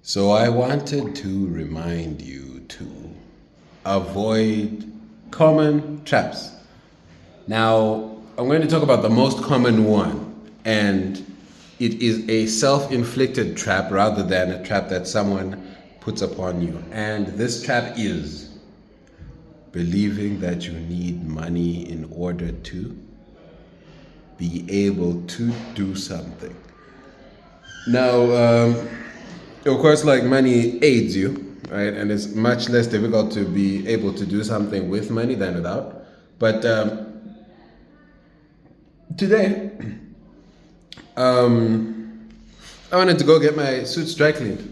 So I wanted to remind you to avoid common traps. Now, I'm going to talk about the most common one, and it is a self-inflicted trap rather than a trap that someone puts upon you. And this trap is believing that you need money in order to be able to do something. Now, of course, like money aids you, right? And it's much less difficult to be able to do something with money than without. But today, I wanted to go get my suits dry cleaned.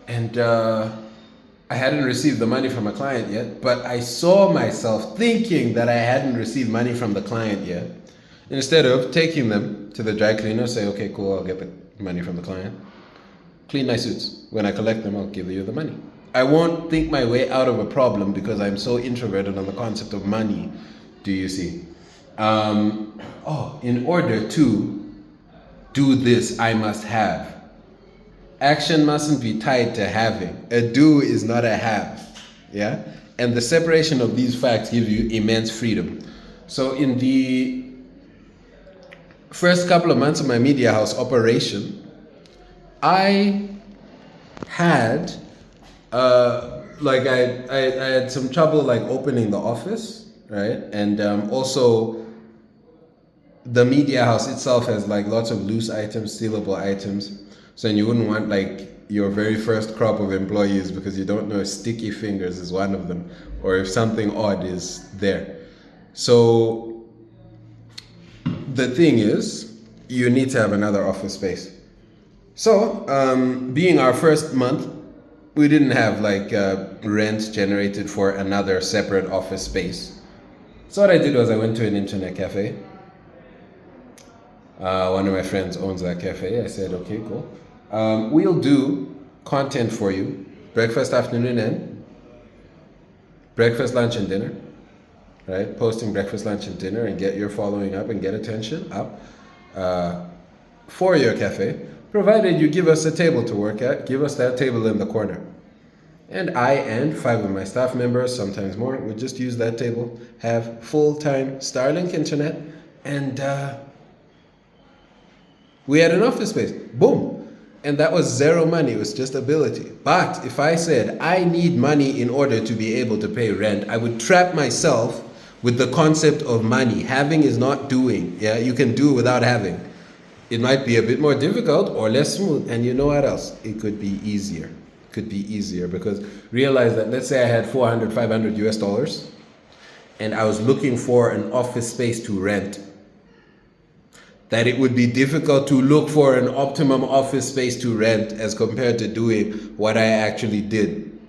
And I hadn't received the money from a client yet, but I saw myself thinking that I hadn't received money from the client yet. Instead of taking them to the dry cleaner, say, okay, cool, I'll get the money from the client. Clean my suits. When I collect them, I'll give you the money. I won't think my way out of a problem because I'm so introverted on the concept of money, do you see? In order to do this, I must have. Action mustn't be tied to having. A do is not a have, yeah? And the separation of these facts gives you immense freedom. So in the first couple of months of my media house operation, I had I had some trouble like opening the office, right? And also the media house itself has like lots of loose items, stealable items. So you wouldn't want like your very first crop of employees because you don't know if sticky fingers is one of them or if something odd is there. So the thing is, you need to have another office space. So, being our first month, we didn't have like rent generated for another separate office space. So what I did was I went to an internet cafe. One of my friends owns that cafe. I said, okay, cool. We'll do content for you, breakfast, afternoon, and breakfast, lunch, and dinner. Right? Posting breakfast, lunch, and dinner and get your following up and get attention up for your cafe. Provided you give us a table to work at, give us that table in the corner. And I and 5 of my staff members, sometimes more, would just use that table, have full-time Starlink internet, and we had an office space. Boom. And that was zero money, it was just ability. But if I said, I need money in order to be able to pay rent, I would trap myself with the concept of money. Having is not doing. Yeah, you can do without having. It might be a bit more difficult or less smooth. And you know what else? It could be easier. Could be easier because realize that let's say I had $400, $500 US and I was looking for an office space to rent. That it would be difficult to look for an optimum office space to rent as compared to doing what I actually did.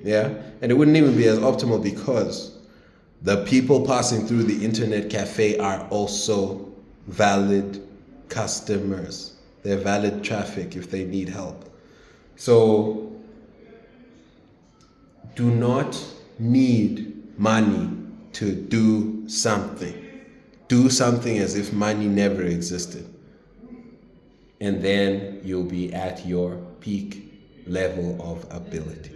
Yeah? And it wouldn't even be as optimal because the people passing through the internet cafe are also valid customers. They're valid traffic if they need help. So do not need money to do something. Do something as if money never existed. And then you'll be at your peak level of ability.